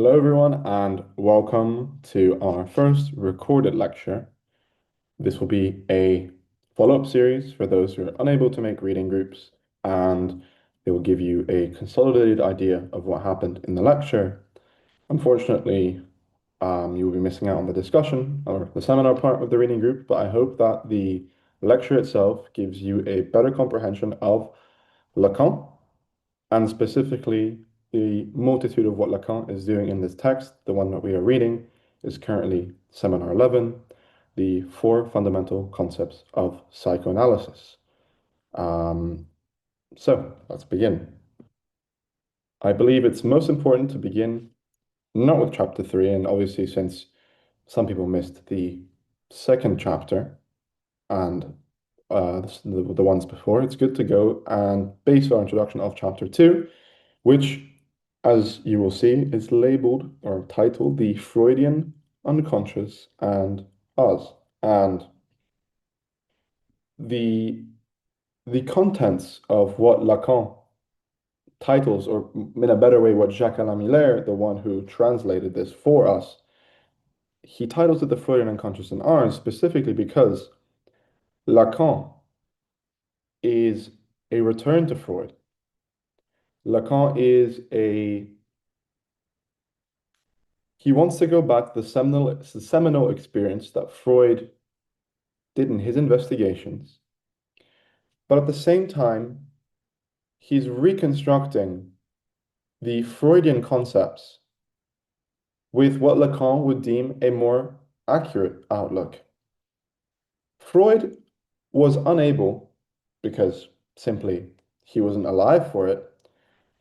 Hello, everyone, and welcome to our first recorded lecture. This will be a follow-up series for those who are unable to make reading groups, and it will give you a consolidated idea of what happened in the lecture. Unfortunately, you will be missing out on the discussion or the seminar part of the reading group, but I hope that the lecture itself gives you a better comprehension of Lacan and specifically the multitude of what Lacan is doing in this text. The one that we are reading is currently Seminar 11, the four fundamental concepts of psychoanalysis. Um, so let's begin. I believe it's most important to begin not with chapter 3, and obviously since some people missed the second chapter and the ones before, it's good to go and base our introduction of chapter 2, which, as you will see, is labeled or titled The Freudian Unconscious and Us. And the the contents of what Lacan titles, or in a better way, what Jacques Lamillard, the one who translated this for us, he titles it The Freudian Unconscious and Ours specifically because Lacan is a return to Freud. Lacan is he wants to go back to the seminal experience that Freud did in his investigations, but at the same time, he's reconstructing the Freudian concepts with what Lacan would deem a more accurate outlook. Freud was unable, because simply he wasn't alive for it,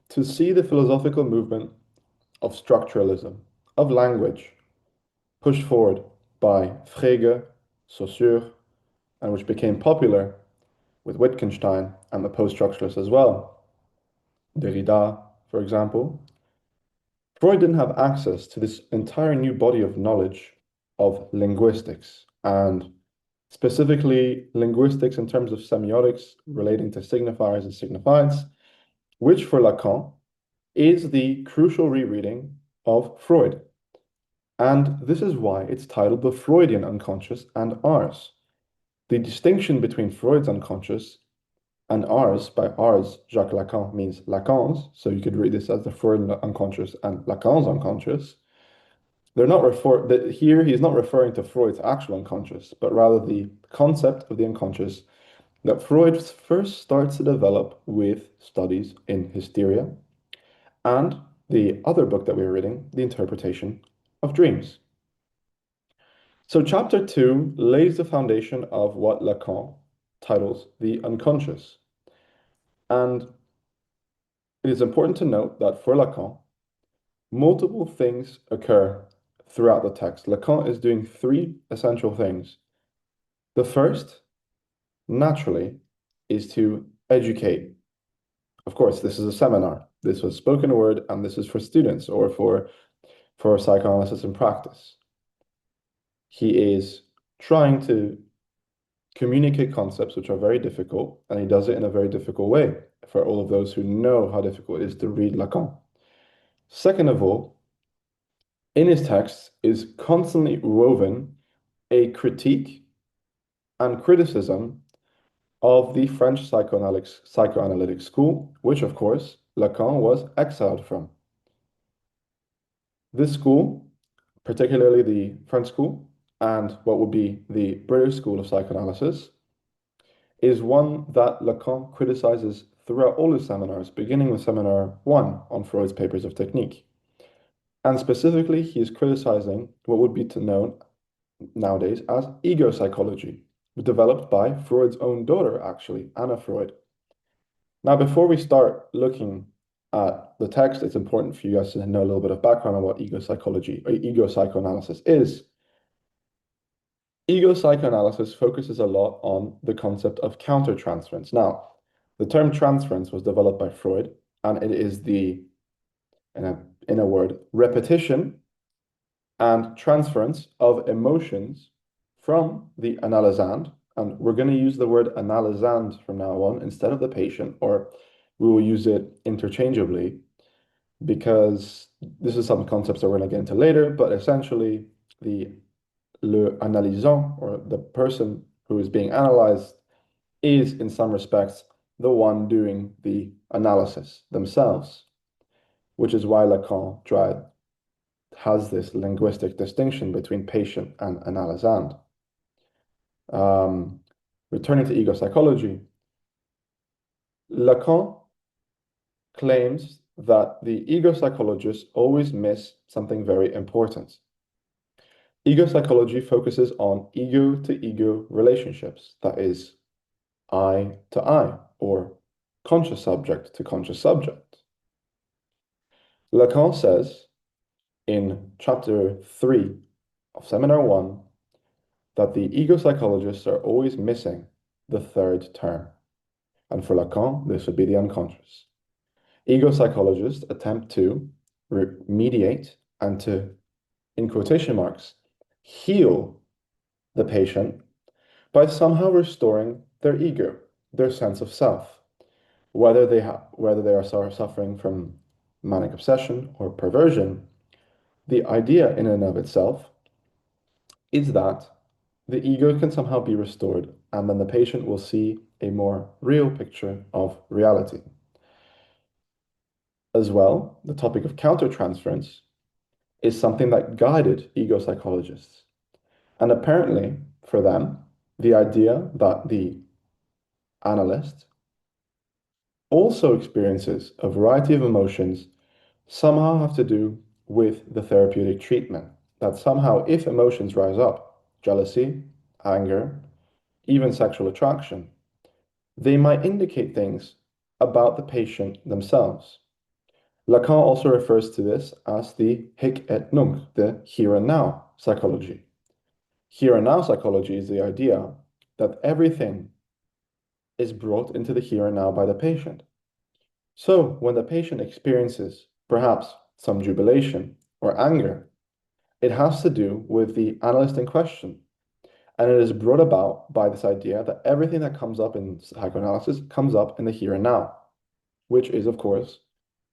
to see the philosophical movement of structuralism, of language, pushed forward by Frege, Saussure, and which became popular with Wittgenstein and the post-structuralists as well. Derrida, for example. Freud didn't have access to this entire new body of knowledge of linguistics, and specifically linguistics in terms of semiotics relating to signifiers and signifieds, which for Lacan is the crucial rereading of Freud. And this is why it's titled The Freudian Unconscious and Ours. The distinction between Freud's unconscious and ours, by ours, Jacques Lacan means Lacan's, so you could read this as the Freudian unconscious and Lacan's unconscious. They're not here he's not referring to Freud's actual unconscious, but rather the concept of the unconscious that Freud first starts to develop with studies in hysteria and the other book that we were reading, The Interpretation of Dreams. So chapter 2 lays the foundation of what Lacan titles the unconscious. And it is important to note that for Lacan, multiple things occur throughout the text. Lacan is doing three essential things. The first, naturally, is to educate. Of course, this is a seminar. This was spoken word, and this is for students or for psychoanalysis in practice. He is trying to communicate concepts which are very difficult, and he does it in a very difficult way for all of those who know how difficult it is to read Lacan. Second of all, in his texts is constantly woven a critique and criticism of the French psychoanalytic school, which of course Lacan was exiled from. This school, particularly the French school and what would be the British school of psychoanalysis, is one that Lacan criticizes throughout all his seminars, beginning with Seminar 1 on Freud's Papers of Technique. And specifically, he is criticizing what would be known nowadays as ego psychology, developed by Freud's own daughter, actually, Anna Freud. Now, before we start looking at the text, it's important for you guys to know a little bit of background on what ego psychology or ego psychoanalysis is. Ego psychoanalysis focuses a lot on the concept of countertransference. Now, the term transference was developed by Freud, and it is the, in a word, repetition and transference of emotions from the analysand, and we're going to use the word analysand from now on instead of the patient, or we will use it interchangeably because This is some concepts that we're going to get into later, but essentially, the le analysant, or the person who is being analyzed, is in some respects the one doing the analysis themselves, which is why Lacan has this linguistic distinction between patient and analysand. Um, Returning to ego psychology, Lacan claims that the ego psychologists always miss something very important. Ego psychology focuses on ego to ego relationships, that is, I to I, or conscious subject to conscious subject. Lacan says in chapter 3 of seminar 1 that the ego psychologists are always missing the third term. And for Lacan, this would be the unconscious. Ego psychologists attempt to mediate and to, in quotation marks, heal the patient by somehow restoring their ego, their sense of self, whether they are suffering from manic obsession or perversion. The idea in and of itself is that the ego can somehow be restored, and then the patient will see a more real picture of reality. As well, the topic of countertransference is something that guided ego psychologists. And apparently, for them, the idea that the analyst also experiences a variety of emotions somehow have to do with the therapeutic treatment. That somehow, if emotions rise up, jealousy, anger, even sexual attraction, they might indicate things about the patient themselves. Lacan also refers to this as the hic et nunc, the here and now psychology. Here and now psychology is the idea that everything is brought into the here and now by the patient. So when the patient experiences perhaps some jubilation or anger, it has to do with the analyst in question. And it is brought about by this idea that everything that comes up in psychoanalysis comes up in the here and now, which is, of course,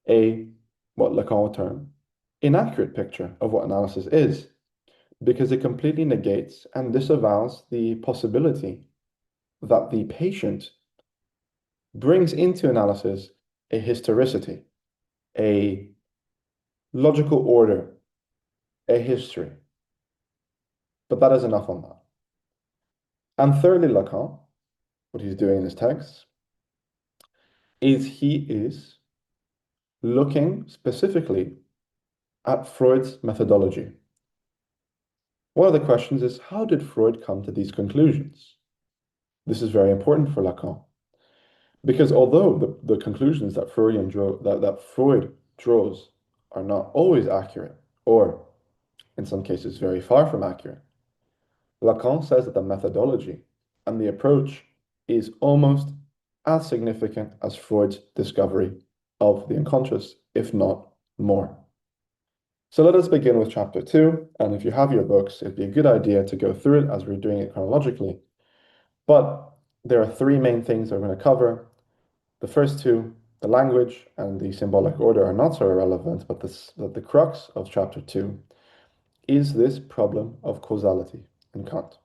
what Lacan would term inaccurate picture of what analysis is, because it completely negates and disavows the possibility that the patient brings into analysis a historicity, a logical order, a history. But that is enough on that. And thirdly, Lacan, what he's doing in his text, is he is looking specifically at Freud's methodology. One of the questions is, how did Freud come to these conclusions? This is very important for Lacan, because although the conclusions that Freud draws are not always accurate, or in some cases very far from accurate, Lacan says that the methodology and the approach is almost as significant as Freud's discovery of the unconscious, if not more. So let us begin with chapter 2, and if you have your books, it'd be a good idea to go through it as we're doing it chronologically. But there are three main things we're going to cover. The first two, the language and the symbolic order, are not so irrelevant, but the crux of chapter 2 is this problem of causality in Kant.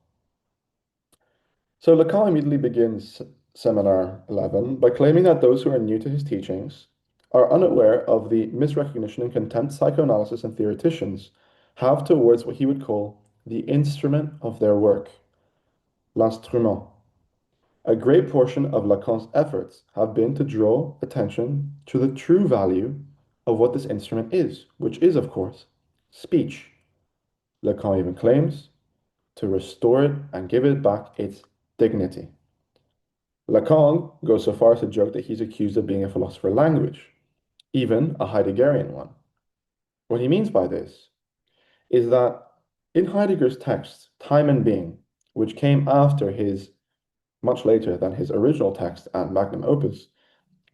So Lacan immediately begins seminar 11 by claiming that those who are new to his teachings are unaware of the misrecognition and contempt psychoanalysis and theoreticians have towards what he would call the instrument of their work, l'instrument. A great portion of Lacan's efforts have been to draw attention to the true value of what this instrument is, which is, of course, speech. Lacan even claims to restore it and give it back its dignity. Lacan goes so far as to joke that he's accused of being a philosopher of language, even a Heideggerian one. What he means by this is that in Heidegger's text, Time and Being, which came after much later than his original text and magnum opus,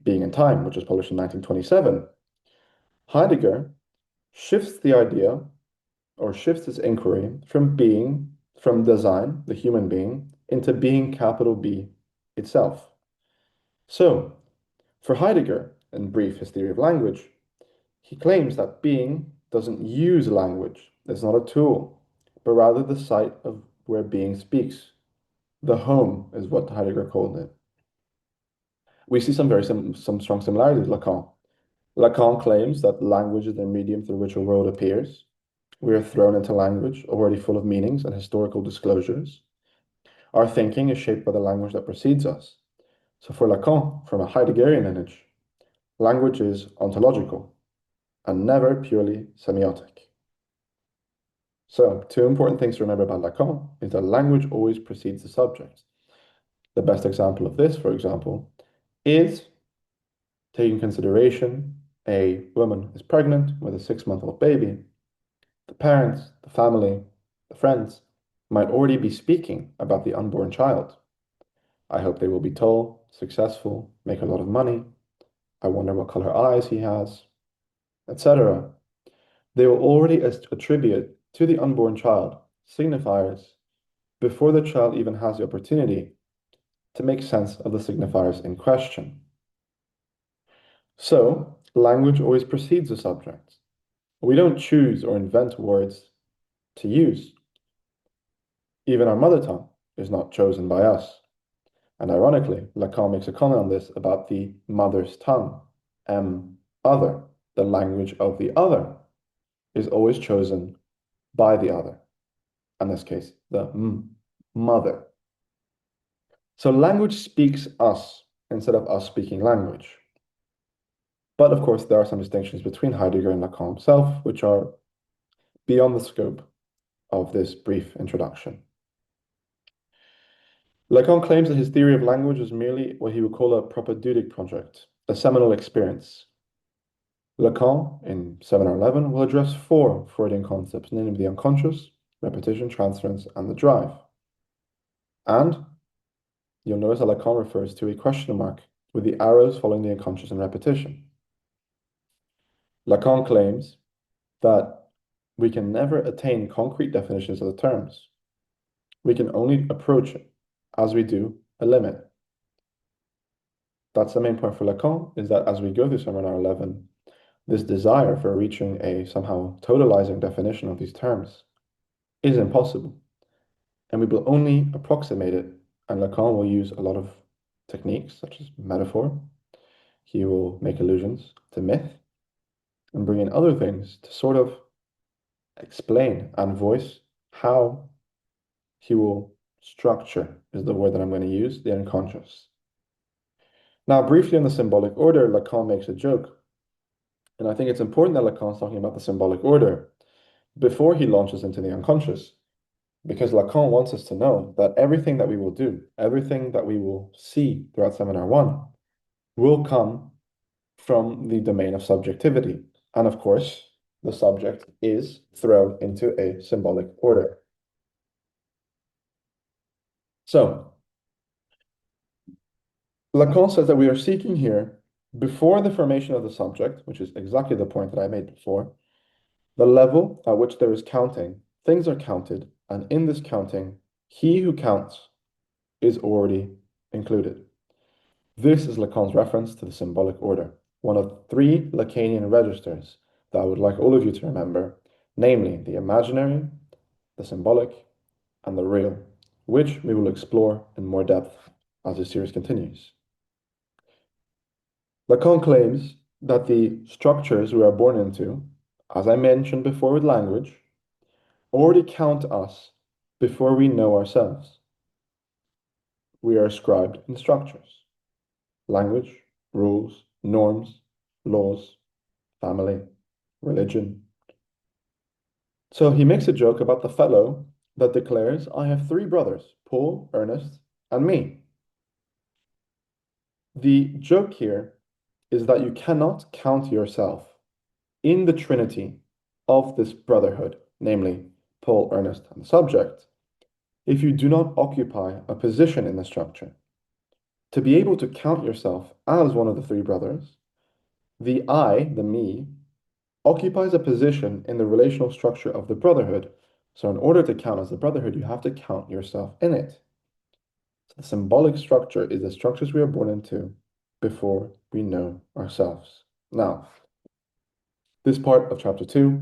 Being and Time, which was published in 1927, Heidegger shifts the idea or shifts his inquiry from design, the human being, into being capital B itself. So, for Heidegger, in brief, his theory of language, He claims that being doesn't use language. It's not a tool, but rather the site of where being speaks. The home is what Heidegger called it. We see some strong similarities with Lacan. Lacan claims that language is the medium through which a world appears. We are thrown into language, already full of meanings and historical disclosures. Our thinking is shaped by the language that precedes us. So for Lacan, from a Heideggerian lineage, language is ontological and never purely semiotic. So, two important things to remember about Lacan is that language always precedes the subject. The best example of this, for example, is taking consideration a woman is pregnant with a 6-month-old baby. The parents, the family, the friends might already be speaking about the unborn child. I hope they will be tall, successful, make a lot of money. I wonder what color eyes he has, etc. They will already attribute to the unborn child signifiers before the child even has the opportunity to make sense of the signifiers in question. So, language always precedes the subject. We don't choose or invent words to use. Even our mother tongue is not chosen by us. And ironically, Lacan makes a comment on this about the mother's tongue, other, the language of the other, is always chosen by the other. In this case, the mother. So language speaks us instead of us speaking language. But of course, there are some distinctions between Heidegger and Lacan himself, which are beyond the scope of this brief introduction. Lacan claims that his theory of language is merely what he would call a propedeutic project, a seminal experience. Lacan, in Seminar 11, will address 4 Freudian concepts, namely the unconscious, repetition, transference, and the drive. And you'll notice that Lacan refers to a question mark with the arrows following the unconscious and repetition. Lacan claims that we can never attain concrete definitions of the terms. We can only approach it as we do a limit. That's the main point for Lacan, is that as we go through Seminar 11, this desire for reaching a somehow totalizing definition of these terms is impossible. And we will only approximate it, and Lacan will use a lot of techniques such as metaphor. He will make allusions to myth and bring in other things to sort of explain and voice how he will structure, is the word that I'm going to use, the unconscious. Now, briefly on the symbolic order, Lacan makes a joke. And I think it's important that Lacan's talking about the symbolic order before he launches into the unconscious, because Lacan wants us to know that everything that we will do, everything that we will see throughout Seminar 1, will come from the domain of subjectivity. And of course, the subject is thrown into a symbolic order. So, Lacan says that we are seeking here, before the formation of the subject, which is exactly the point that I made before, the level at which there is counting, things are counted, and in this counting, he who counts is already included. This is Lacan's reference to the symbolic order, one of 3 Lacanian registers that I would like all of you to remember, namely the imaginary, the symbolic, and the real, which we will explore in more depth as the series continues. Lacan claims that the structures we are born into, as I mentioned before with language, already count us before we know ourselves. We are ascribed in structures: language, rules, norms, laws, family, religion. So he makes a joke about the fellow that declares, I have 3 brothers, Paul, Ernest, and me. The joke here is that you cannot count yourself in the trinity of this brotherhood, namely Paul, Ernest, and the subject, if you do not occupy a position in the structure. To be able to count yourself as one of the 3 brothers, the I, the me, occupies a position in the relational structure of the brotherhood. So in order to count as the brotherhood, you have to count yourself in it. So the symbolic structure is the structures we are born into before we know ourselves. Now, This part of chapter 2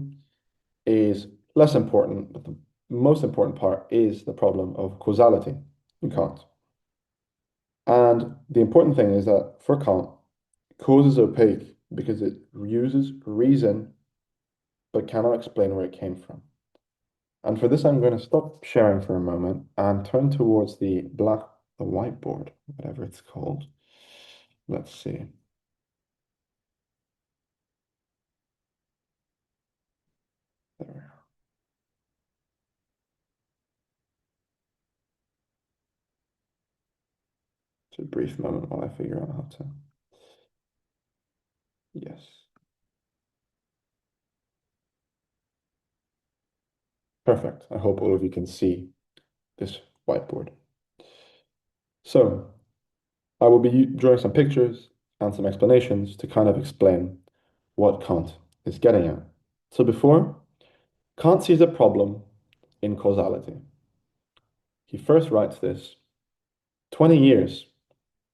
is less important, but the most important part is the problem of causality in Kant. And the important thing is that for Kant, cause is opaque because it uses reason but cannot explain where it came from. And for this, I'm going to stop sharing for a moment and turn towards the whiteboard, whatever it's called. Let's see. There we are. Just a brief moment while I figure out how to. Yes. Perfect. I hope all of you can see this whiteboard. So I will be drawing some pictures and some explanations to kind of explain what Kant is getting at. So before, Kant sees a problem in causality. He first writes this 20 years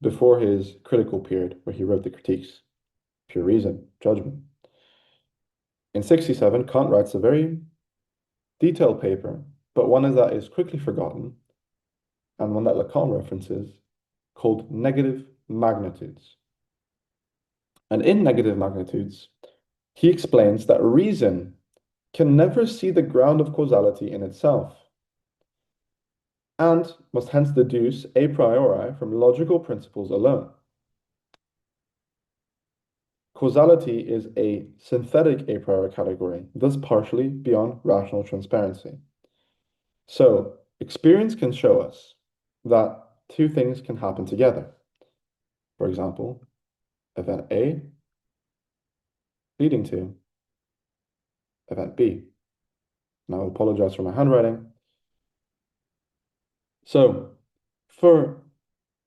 before his critical period where he wrote the critiques, pure reason, judgment. In 67, Kant writes a very detailed paper, but one that is quickly forgotten, and one that Lacan references, called negative magnitudes. And in negative magnitudes, he explains that reason can never see the ground of causality in itself, and must hence deduce a priori from logical principles alone. Causality is a synthetic a priori category, thus partially beyond rational transparency. So, experience can show us that two things can happen together. For example, event A leading to event B. Now, I apologize for my handwriting. So, for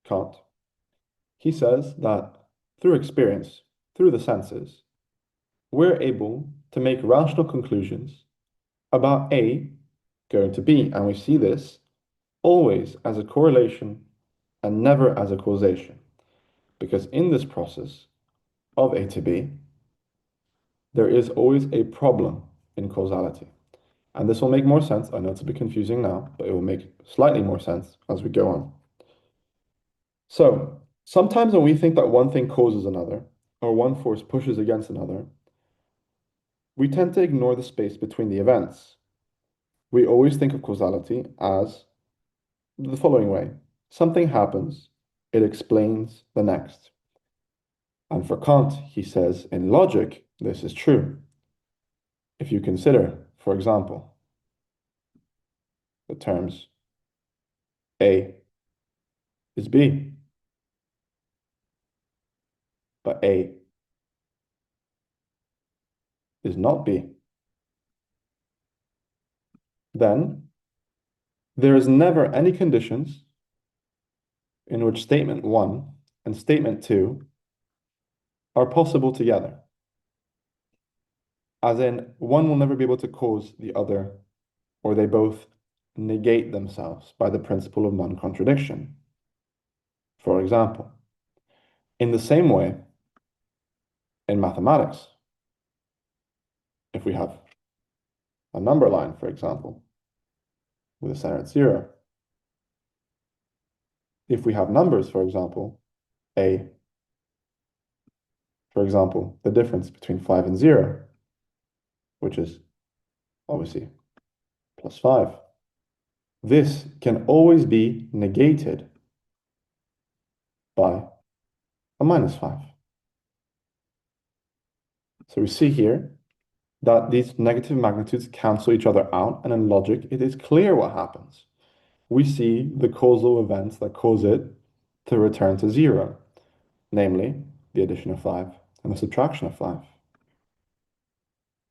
Kant, he says that through experience, through the senses, we're able to make rational conclusions about A going to B. And we see this always as a correlation and never as a causation. Because in this process of A to B, there is always a problem in causality. And this will make more sense. I know it's a bit confusing now, but it will make slightly more sense as we go on. So sometimes when we think that one thing causes another, or one force pushes against another, we tend to ignore the space between the events. We always think of causality as the following way. Something happens, it explains the next. And for Kant, he says, in logic, this is true. If you consider, for example, the terms A is B, but A is not B, then there is never any conditions in which statement 1 and statement 2 are possible together. As in, one will never be able to cause the other, or they both negate themselves by the principle of non-contradiction. For example, in the same way, in mathematics, if we have a number line, for example, with a center at 0, if we have numbers, for example, for example, the difference between 5 and 0, which is obviously plus 5, this can always be negated by a minus 5. So we see here that these negative magnitudes cancel each other out, and in logic, it is clear what happens. We see the causal events that cause it to return to 0, namely the addition of 5 and the subtraction of 5.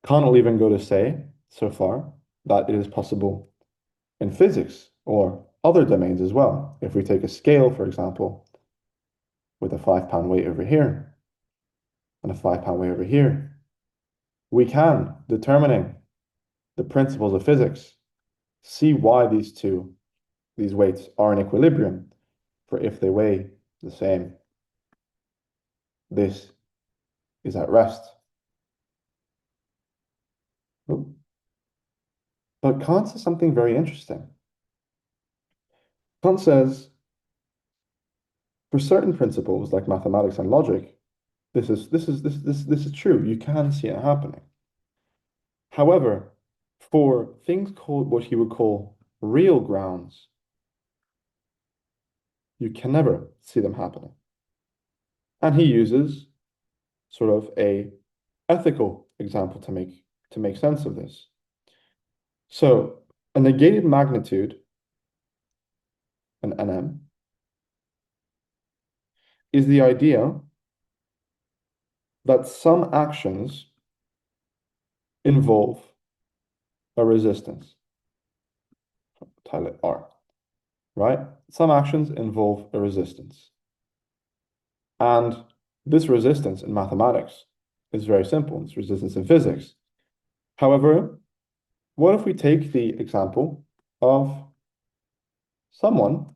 Kant will even go to say, so far, that it is possible in physics or other domains as well. If we take a scale, for example, with a 5-pound weight over here and a 5-pound weight over here, we can, determining the principles of physics, see why these weights are in equilibrium. For if they weigh the same, this is at rest. But Kant says something very interesting. Kant says, for certain principles like mathematics and logic, this is true. You can see it happening. However, for things called what he would call real grounds, you can never see them happening. And he uses sort of a ethical example to make sense of this. So a negated magnitude, an NM, is the idea that some actions involve a resistance. Title it R, right? Some actions involve a resistance. And this resistance in mathematics is very simple. It's resistance in physics. However, what if we take the example of someone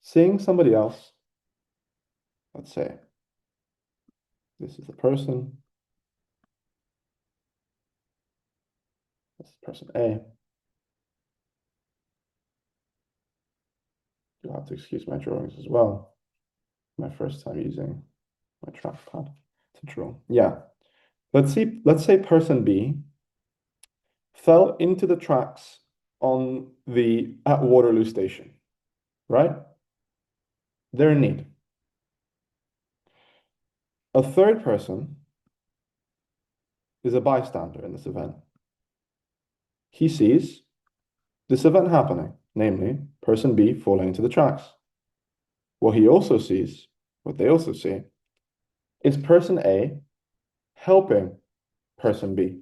seeing somebody else? Let's say this is the person, this is person A. You'll have to excuse my drawings as well. My first time using my trackpad to draw. Yeah. Let's say person B fell into the tracks at Waterloo Station, right? They're in need. A third person is a bystander in this event. He sees this event happening, namely person B falling into the tracks. What he also sees, what they also see, is person A helping person B.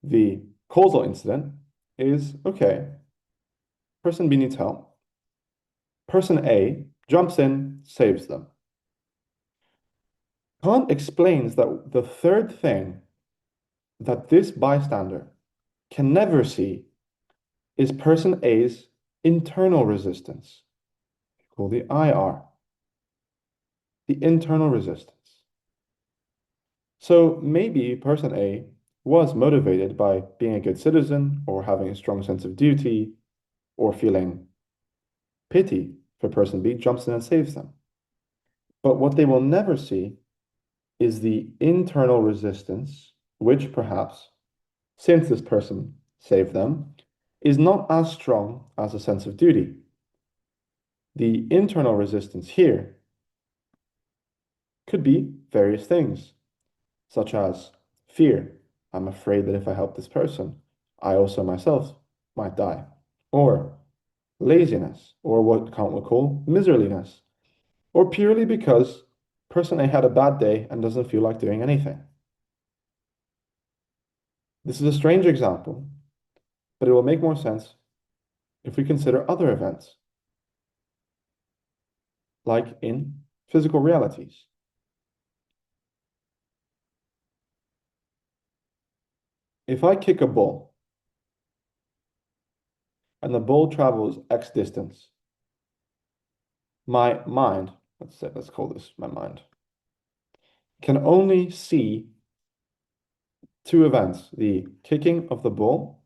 The causal incident is, okay, person B needs help. Person A jumps in, saves them. Kant explains that the third thing that this bystander can never see is person A's internal resistance, called the IR, the internal resistance. So maybe person A was motivated by being a good citizen or having a strong sense of duty or feeling pity for person B, jumps in and saves them. But what they will never see is the internal resistance, which perhaps, since this person saved them, is not as strong as a sense of duty. The internal resistance here could be various things, such as fear. I'm afraid that if I help this person, I also myself might die. Or laziness, or what Kant would call miserliness, or purely because person A had a bad day and doesn't feel like doing anything. This is a strange example, but it will make more sense if we consider other events, like in physical realities. If I kick a ball and the ball travels X distance, my mind, let's call this my mind, can only see two events, the kicking of the ball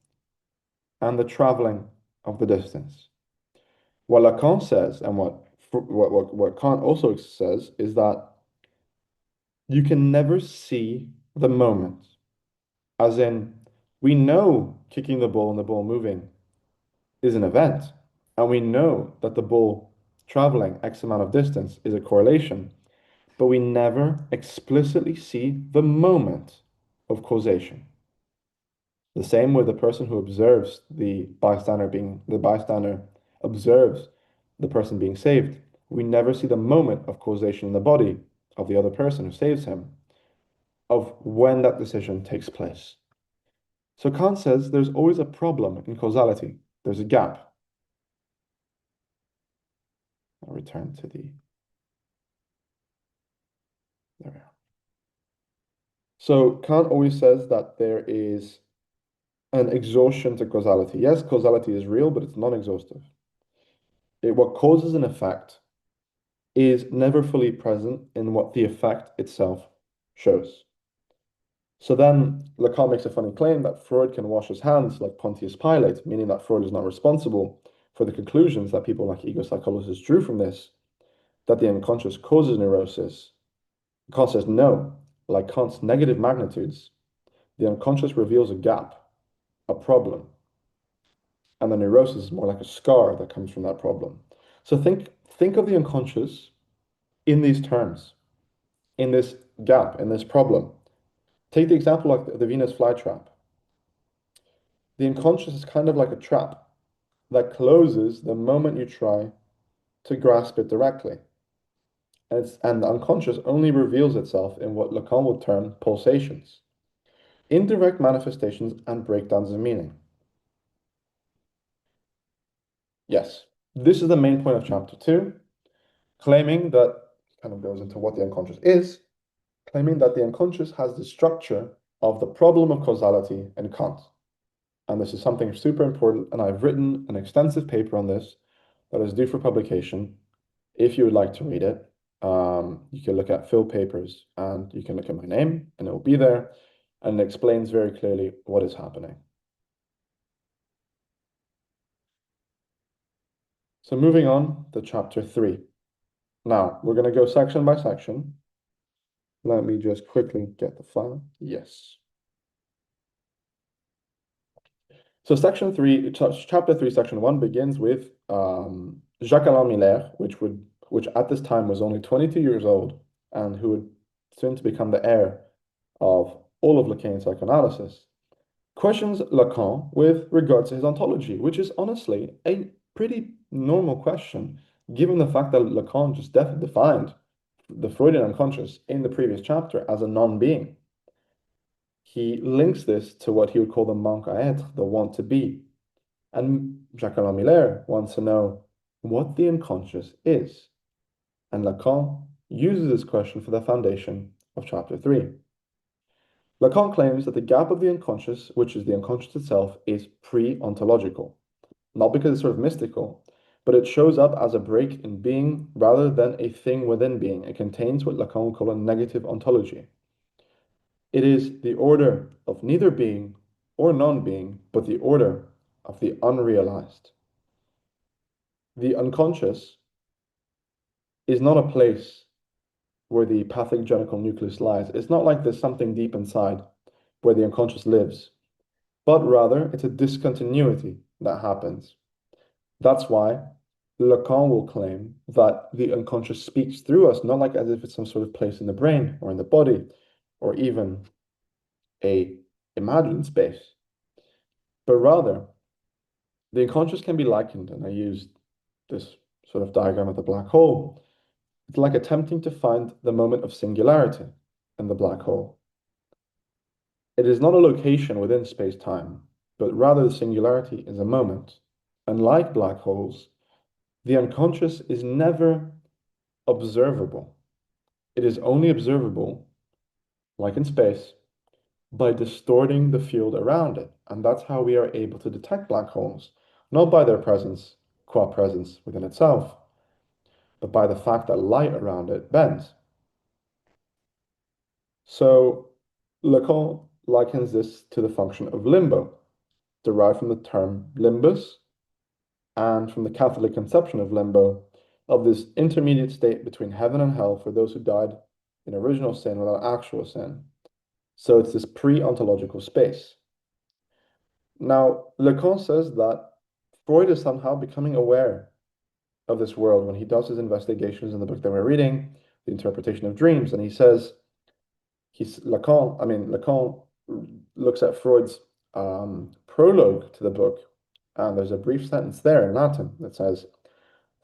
and the traveling of the distance. What Lacan says, and what Kant also says, is that you can never see the moment. As in, we know kicking the ball and the ball moving is an event, and we know that the ball traveling X amount of distance is a correlation, but we never explicitly see the moment of causation. The same with the person who observes the bystander observes the person being saved. We never see the moment of causation in the body of the other person who saves him, of when that decision takes place. So Kant says there's always a problem in causality. There's a gap. I'll return to there we are. So Kant always says that there is an exhaustion to causality. Yes, causality is real, but it's non-exhaustive. What causes an effect is never fully present in what the effect itself shows. So then Lacan makes a funny claim that Freud can wash his hands like Pontius Pilate, meaning that Freud is not responsible for the conclusions that people like ego psychologists drew from this, that the unconscious causes neurosis. Lacan says no, like Kant's negative magnitudes, the unconscious reveals a gap, a problem, and the neurosis is more like a scar that comes from that problem. So think of the unconscious in these terms, in this gap, in this problem. Take the example like the Venus flytrap. The unconscious is kind of like a trap that closes the moment you try to grasp it directly. And the unconscious only reveals itself in what Lacan would term pulsations, indirect manifestations and breakdowns of meaning. Yes, this is the main point of chapter 2, claiming that, kind of goes into what the unconscious is, claiming that the unconscious has the structure of the problem of causality in Kant. And this is something super important, and I've written an extensive paper on this that is due for publication. If you would like to read it, you can look at Phil Papers and you can look at my name and it will be there, and it explains very clearly what is happening. So moving on to chapter 3. Now, we're going to go section by section. Let me just quickly get the file. Yes. So section 3, chapter 3, section 1 begins with Jacques-Alain Miller, which at this time was only 22 years old and who would soon to become the heir of all of Lacan's psychoanalysis, questions Lacan with regards to his ontology, which is honestly a pretty normal question, given the fact that Lacan just defined the Freudian unconscious in the previous chapter as a non-being. He links this to what he would call the manque à être, the want to be. And Jacques-Alain Miller wants to know what the unconscious is. And Lacan uses this question for the foundation of chapter 3. Lacan claims that the gap of the unconscious, which is the unconscious itself, is pre-ontological. Not because it's sort of mystical, but it shows up as a break in being rather than a thing within being. It contains what Lacan would call a negative ontology. It is the order of neither being or non-being, but the order of the unrealized. The unconscious is not a place where the pathogenical nucleus lies. It's not like there's something deep inside where the unconscious lives, but rather it's a discontinuity that happens. That's why Lacan will claim that the unconscious speaks through us, not like as if it's some sort of place in the brain or in the body or even a imagined space, but rather the unconscious can be likened, and I used this sort of diagram of the black hole. It's like attempting to find the moment of singularity in the black hole. It is not a location within space-time, but rather the singularity is a moment. Unlike black holes, the unconscious is never observable. It is only observable, like in space, by distorting the field around it. And that's how we are able to detect black holes, not by their presence, qua presence within itself, but by the fact that light around it bends. So Lacan likens this to the function of limbo, derived from the term limbus and from the Catholic conception of limbo, of this intermediate state between heaven and hell for those who died in original sin without actual sin. So it's this pre-ontological space. Now, Lacan says that Freud is somehow becoming aware of this world when he does his investigations in the book that we're reading, The Interpretation of Dreams, and he says, Lacan looks at Freud's prologue to the book, and there's a brief sentence there in Latin that says,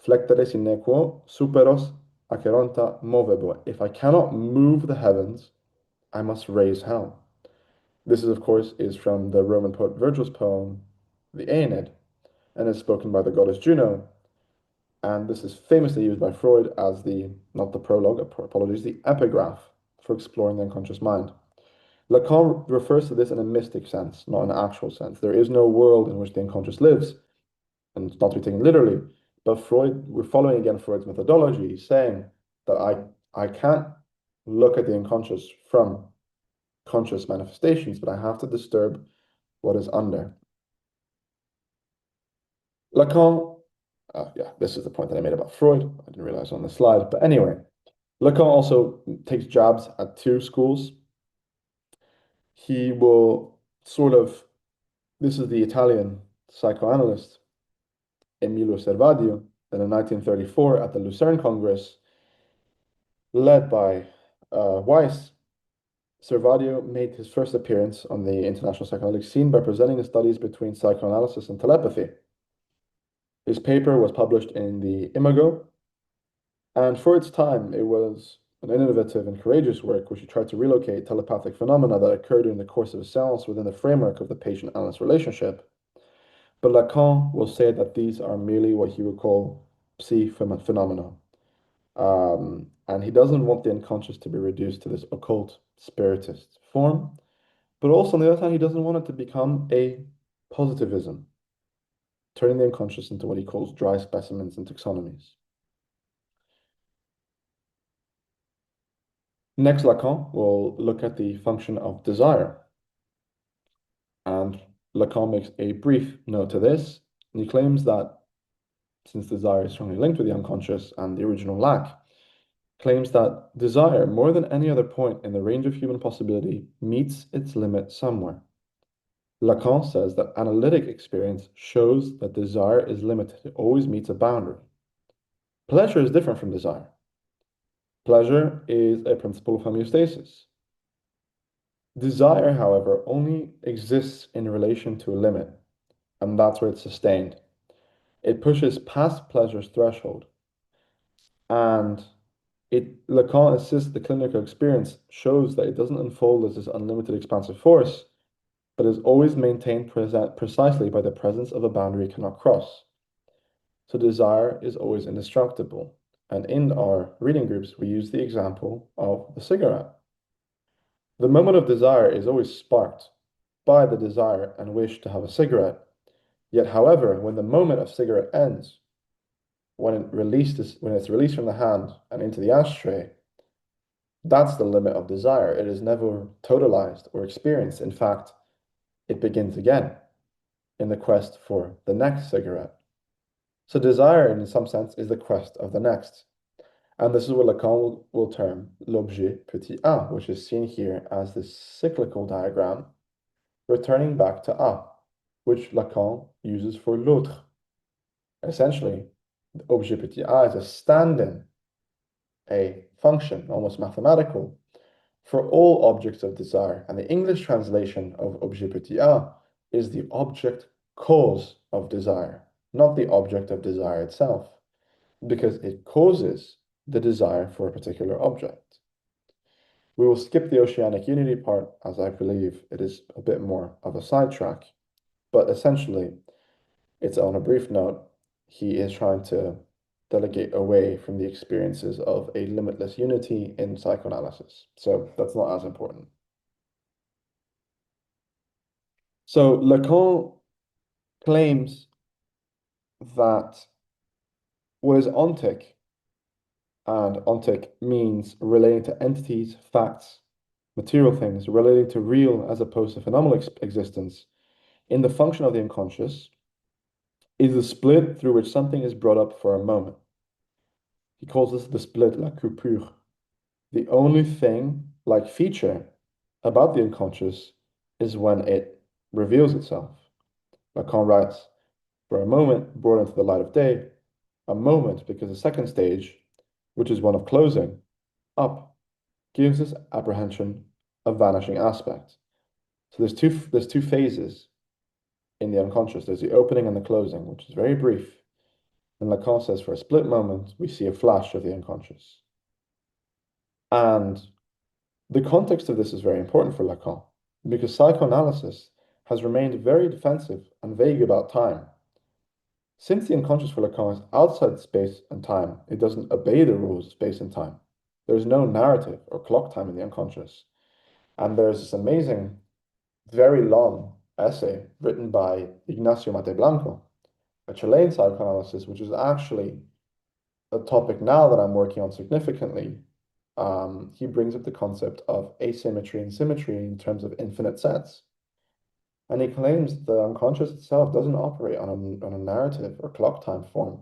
Flectere sine quo superos aceronta movebo. If I cannot move the heavens, I must raise hell. This is, of course, is from the Roman poet Virgil's poem, the Aeneid, and is spoken by the goddess Juno. And this is famously used by Freud as not the prologue, apologies, the epigraph for exploring the unconscious mind. Lacan refers to this in a mystic sense, not in an actual sense. There is no world in which the unconscious lives, and it's not to be taken literally. But Freud, we're following again Freud's methodology, saying that I can't look at the unconscious from conscious manifestations, but I have to disturb what is under. Lacan, yeah, this is the point that I made about Freud. I didn't realize on the slide, but anyway, Lacan also takes jabs at two schools. He will sort of, this is the Italian psychoanalyst Emilio Servadio, that in 1934 at the Lucerne Congress, led by Weiss, Servadio made his first appearance on the international psychoanalytic scene by presenting the studies between psychoanalysis and telepathy. His paper was published in the Imago, and for its time, it was an innovative and courageous work which he tried to relocate telepathic phenomena that occurred during the course of a seance within the framework of the patient-analyst relationship. But Lacan will say that these are merely what he would call psi-phenomena. And he doesn't want the unconscious to be reduced to this occult spiritist form. But also, on the other hand, he doesn't want it to become a positivism, turning the unconscious into what he calls dry specimens and taxonomies. Next, Lacan will look at the function of desire. And Lacan makes a brief note to this. And he claims that since desire is strongly linked with the unconscious and the original lack, claims that desire, more than any other point in the range of human possibility, meets its limit somewhere. Lacan says that analytic experience shows that desire is limited. It always meets a boundary. Pleasure is different from desire. Pleasure is a principle of homeostasis. Desire, however, only exists in relation to a limit, and that's where it's sustained. It pushes past pleasure's threshold, and Lacan insists the clinical experience shows that it doesn't unfold as this unlimited expansive force, but is always maintained precisely by the presence of a boundary it cannot cross. So desire is always indestructible. And in our reading groups, we use the example of the cigarette. The moment of desire is always sparked by the desire and wish to have a cigarette. Yet, however, when the moment of cigarette ends, when it's released from the hand and into the ashtray, that's the limit of desire. It is never totalized or experienced. In fact, it begins again in the quest for the next cigarette. So desire, in some sense, is the quest of the next. And this is what Lacan will term l'objet petit a, which is seen here as this cyclical diagram, returning back to a, which Lacan uses for l'autre. Essentially, the objet petit a is a stand-in, a function, almost mathematical, for all objects of desire. And the English translation of objet petit a is the object cause of desire, not the object of desire itself, because it causes the desire for a particular object. We will skip the oceanic unity part, as I believe it is a bit more of a sidetrack, but essentially, it's on a brief note, he is trying to delegate away from the experiences of a limitless unity in psychoanalysis. So that's not as important. So Lacan claims that what is ontic, and ontic means relating to entities, facts, material things, relating to real as opposed to phenomenal existence, in the function of the unconscious, is the split through which something is brought up for a moment. He calls this the split, la coupure. The only thing, like feature, about the unconscious is when it reveals itself. Lacan writes, for a moment brought into the light of day, a moment because the second stage, which is one of closing, up, gives this apprehension a vanishing aspect. So there's two phases in the unconscious. There's the opening and the closing, which is very brief. And Lacan says for a split moment, we see a flash of the unconscious. And the context of this is very important for Lacan, because psychoanalysis has remained very defensive and vague about time. Since the unconscious for Lacan is outside space and time, it doesn't obey the rules of space and time. There's no narrative or clock time in the unconscious. And there's this amazing, very long essay written by Ignacio Mate Blanco, a Chilean psychoanalyst, which is actually a topic now that I'm working on significantly, he brings up the concept of asymmetry and symmetry in terms of infinite sets. And he claims the unconscious itself doesn't operate on a narrative or clock time form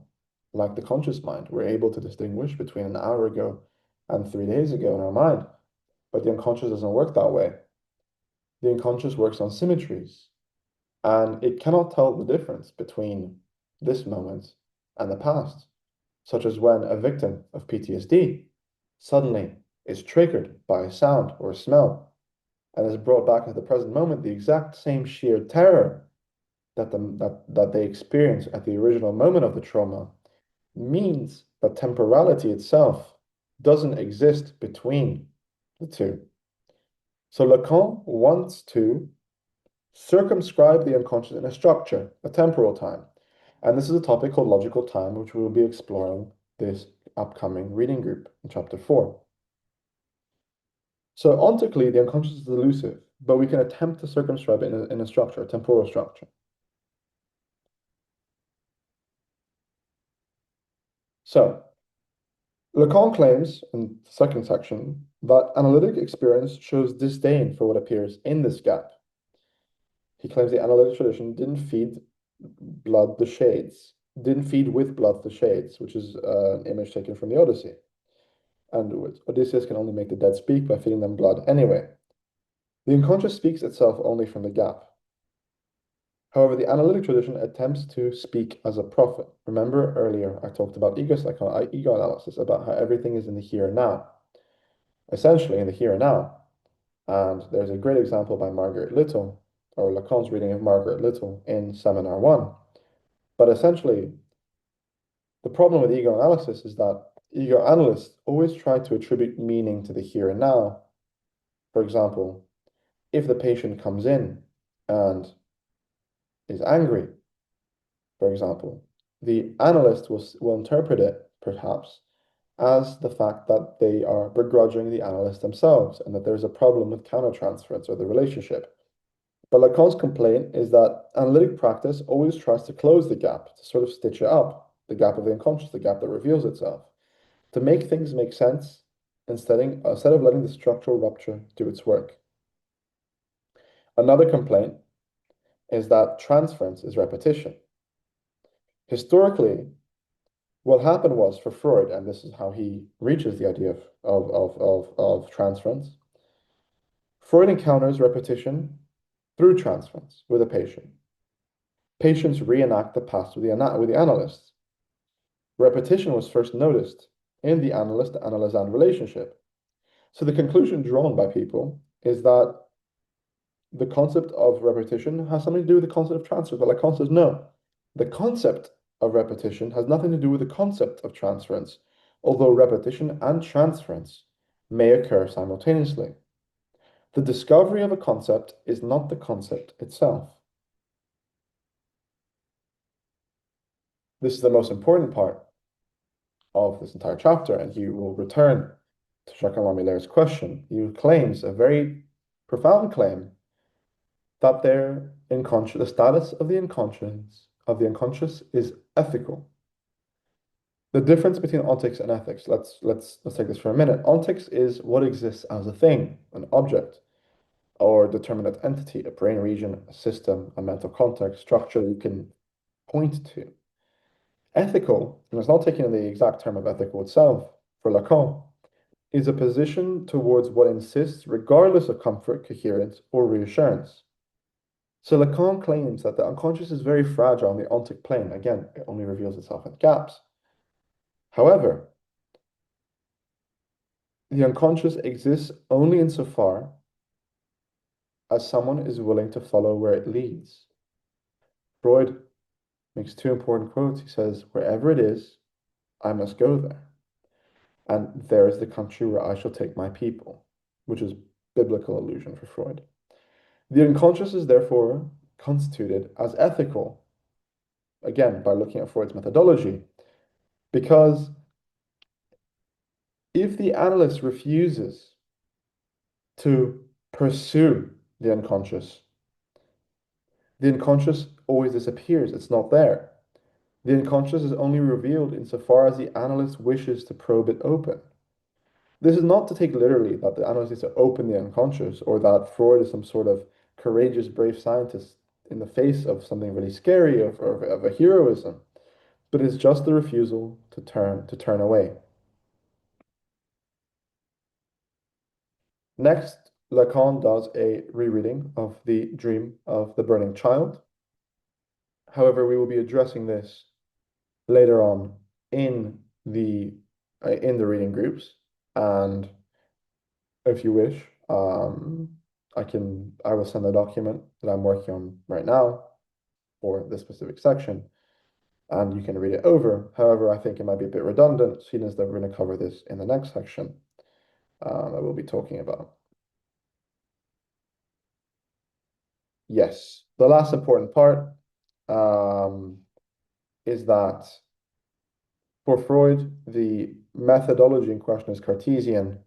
like the conscious mind. We're able to distinguish between an hour ago and 3 days ago in our mind, but the unconscious doesn't work that way. The unconscious works on symmetries, and it cannot tell the difference between this moment and the past, such as when a victim of PTSD suddenly is triggered by a sound or a smell and is brought back into the present moment, the exact same sheer terror that they experience at the original moment of the trauma means that temporality itself doesn't exist between the two. So Lacan wants to circumscribe the unconscious in a structure, a temporal time. And this is a topic called logical time, which we will be exploring this upcoming reading group in chapter 4. So ontically, the unconscious is elusive, but we can attempt to circumscribe it in a structure, a temporal structure. So Lacan claims in the second section that analytic experience shows disdain for what appears in this gap. He claims the analytic tradition didn't feed blood the shades, didn't feed with blood the shades, which is an image taken from the Odyssey. And Odysseus can only make the dead speak by feeding them blood anyway. The unconscious speaks itself only from the gap. However, the analytic tradition attempts to speak as a prophet. Remember earlier I talked about ego analysis, about how everything is in the here and now, essentially in the here and now. And there's a great example by Margaret Little, or Lacan's reading of Margaret Little in Seminar 1. But essentially, the problem with ego analysis is that ego analysts always try to attribute meaning to the here and now. For example, if the patient comes in and is angry, for example, the analyst will interpret it, perhaps, as the fact that they are begrudging the analyst themselves and that there's a problem with countertransference or the relationship. But Lacan's complaint is that analytic practice always tries to close the gap, to sort of stitch it up, the gap of the unconscious, the gap that reveals itself, to make things make sense instead of letting the structural rupture do its work. Another complaint is that transference is repetition. Historically, what happened was for Freud, and this is how he reaches the idea of transference, Freud encounters repetition through transference with a patient. Patients reenact the past with the analyst. Repetition was first noticed in the analyst-analysand relationship. So the conclusion drawn by people is that the concept of repetition has something to do with the concept of transfer. But Lacan says, no, the concept of repetition has nothing to do with the concept of transference, although repetition and transference may occur simultaneously. The discovery of a concept is not the concept itself. This is the most important part of this entire chapter, and he will return to Jacques Lamiller's question. He claims a very profound claim that the status of the unconscious is ethical. The difference between ontics and ethics, let's take this for a minute. Ontics is what exists as a thing, an object, or determinate entity, a brain region, a system, a mental context, structure you can point to. Ethical, and it's not taken in the exact term of ethical itself, for Lacan, is a position towards what insists regardless of comfort, coherence, or reassurance. So Lacan claims that the unconscious is very fragile on the ontic plane. Again, it only reveals itself at gaps. However, the unconscious exists only insofar as someone is willing to follow where it leads. Freud makes two important quotes. He says, wherever it is, I must go there. And there is the country where I shall take my people, which is biblical allusion for Freud. The unconscious is therefore constituted as ethical, again, by looking at Freud's methodology, because if the analyst refuses to pursue the unconscious always disappears. It's not there. The unconscious is only revealed insofar as the analyst wishes to probe it open. This is not to take literally that the analyst needs to open the unconscious or that Freud is some sort of courageous, brave scientist in the face of something really scary of a heroism, but it's just the refusal to turn away. Next, Lacan does a rereading of the dream of the burning child. However, we will be addressing this later on in the reading groups, and if you wish, I will send a document that I'm working on right now for this specific section, and you can read it over. However, I think it might be a bit redundant, seeing as that we're going to cover this in the next section that we'll be talking about. Yes, the last important part is that for Freud, the methodology in question is Cartesian.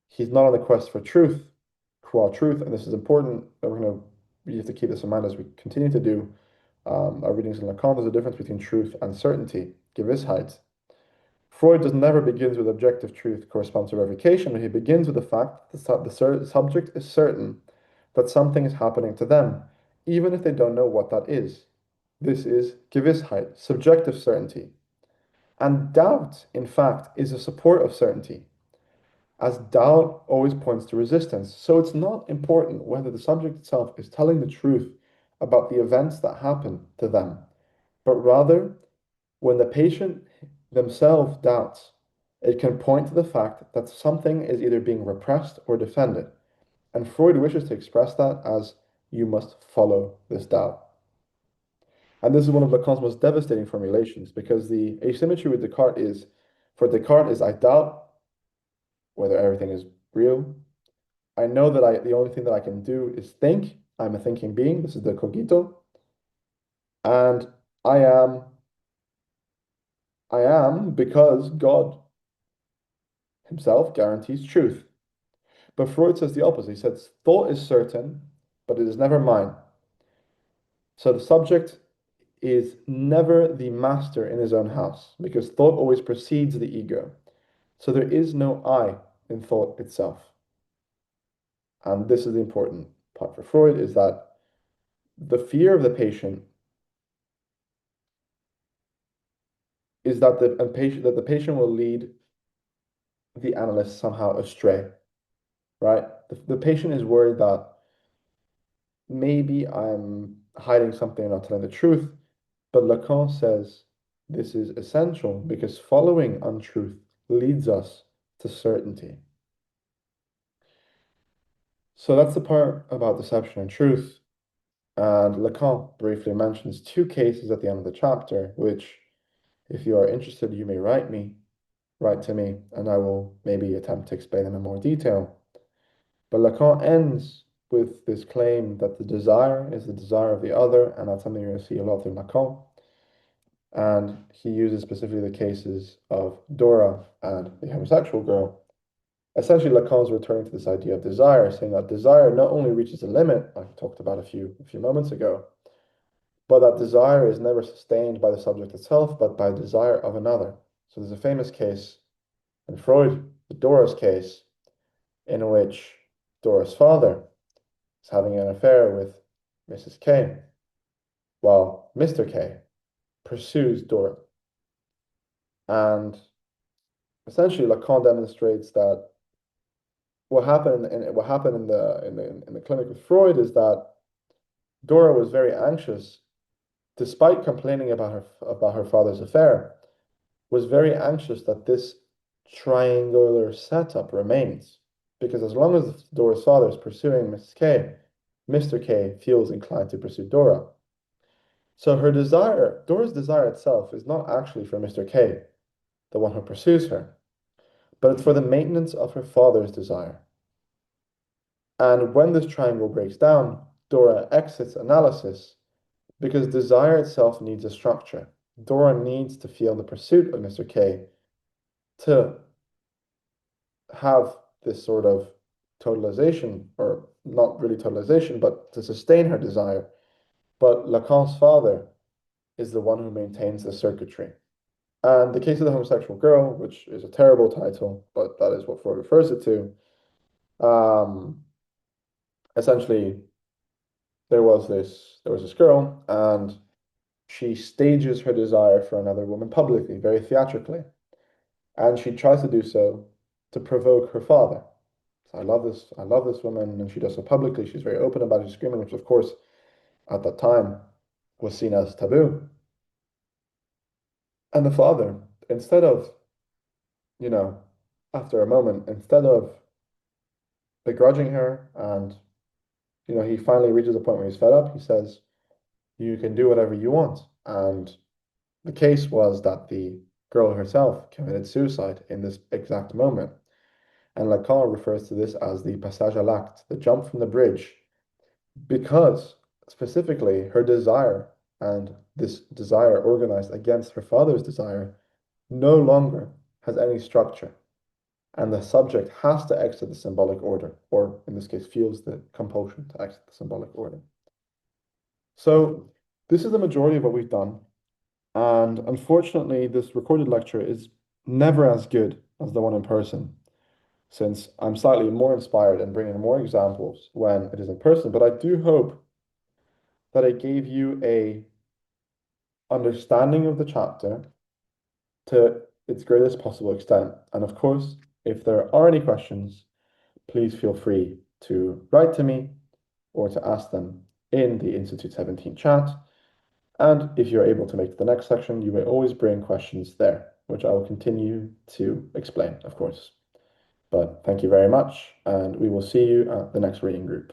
He's not on the quest for truth, qua truth, and this is important that we have to keep this in mind as we continue to do our readings in Lacan. There's a difference between truth and certainty, Gewissheit. Freud does never begins with objective truth corresponds to verification, but he begins with the fact that the subject is certain that something is happening to them, even if they don't know what that is. This is Gewissheit, subjective certainty. And doubt, in fact, is a support of certainty, as doubt always points to resistance. So it's not important whether the subject itself is telling the truth about the events that happen to them, but rather when the patient themselves doubts, it can point to the fact that something is either being repressed or defended. And Freud wishes to express that as you must follow this doubt. And this is one of Lacan's most devastating formulations because the asymmetry with Descartes is, for Descartes is I doubt whether everything is real. I know that the only thing that I can do is think. I'm a thinking being. This is the cogito. And I am because God himself guarantees truth. But Freud says the opposite. He says thought is certain, but it is never mine. So the subject is never the master in his own house because thought always precedes the ego. So there is no I in thought itself. And this is the important part for Freud is that the fear of the patient is that the patient will lead the analyst somehow astray, right? The patient is worried that maybe I'm hiding something and not telling the truth, but Lacan says this is essential because following untruth leads us to certainty. So that's the part about deception and truth. And Lacan briefly mentions two cases at the end of the chapter, which, if you are interested, you may write to me, and I will maybe attempt to explain them in more detail. But Lacan ends with this claim that the desire is the desire of the other, and that's something you're going to see a lot in Lacan. And he uses specifically the cases of Dora and the homosexual girl. Essentially, Lacan's returning to this idea of desire, saying that desire not only reaches a limit, like I talked about a few moments ago, but that desire is never sustained by the subject itself, but by desire of another. So there's a famous case in Freud, the Dora's case, in which Dora's father is having an affair with Mrs. K, while Mr. K pursues Dora. And essentially, Lacan demonstrates that what happened in the clinic with Freud is that Dora was very anxious, despite complaining about her father's affair, was very anxious that this triangular setup remains. Because as long as Dora's father is pursuing Mrs. K, Mr. K feels inclined to pursue Dora. So her desire, Dora's desire itself, is not actually for Mr. K, the one who pursues her, but it's for the maintenance of her father's desire. And when this triangle breaks down, Dora exits analysis because desire itself needs a structure. Dora needs to feel the pursuit of Mr. K to have this sort of totalization, or not really totalization, but to sustain her desire. But Lacan's father is the one who maintains the circuitry. And the case of the homosexual girl, which is a terrible title, but that is what Freud refers it to. Essentially, there was this girl, and she stages her desire for another woman publicly, very theatrically, and she tries to do so to provoke her father. So I love this woman, and she does so publicly. She's very open about it, she's screaming, which of course at that time was seen as taboo. And the father, instead of, you know, after a moment, instead of begrudging her, and he finally reaches a point where he's fed up, he says, "You can do whatever you want." And the case was that the girl herself committed suicide in this exact moment. And Lacan refers to this as the passage à l'acte, the jump from the bridge, because specifically her desire, and this desire organized against her father's desire, no longer has any structure. And the subject has to exit the symbolic order, or in this case, feels the compulsion to exit the symbolic order. So, this is the majority of what we've done. And unfortunately, this recorded lecture is never as good as the one in person, since I'm slightly more inspired and bringing more examples when it is in person. But I do hope that I gave you a understanding of the chapter to its greatest possible extent. And of course, if there are any questions, please feel free to write to me or to ask them in the Institute 17 chat. And if you're able to make it to the next section, you may always bring questions there, which I will continue to explain, of course. But thank you very much, and we will see you at the next reading group.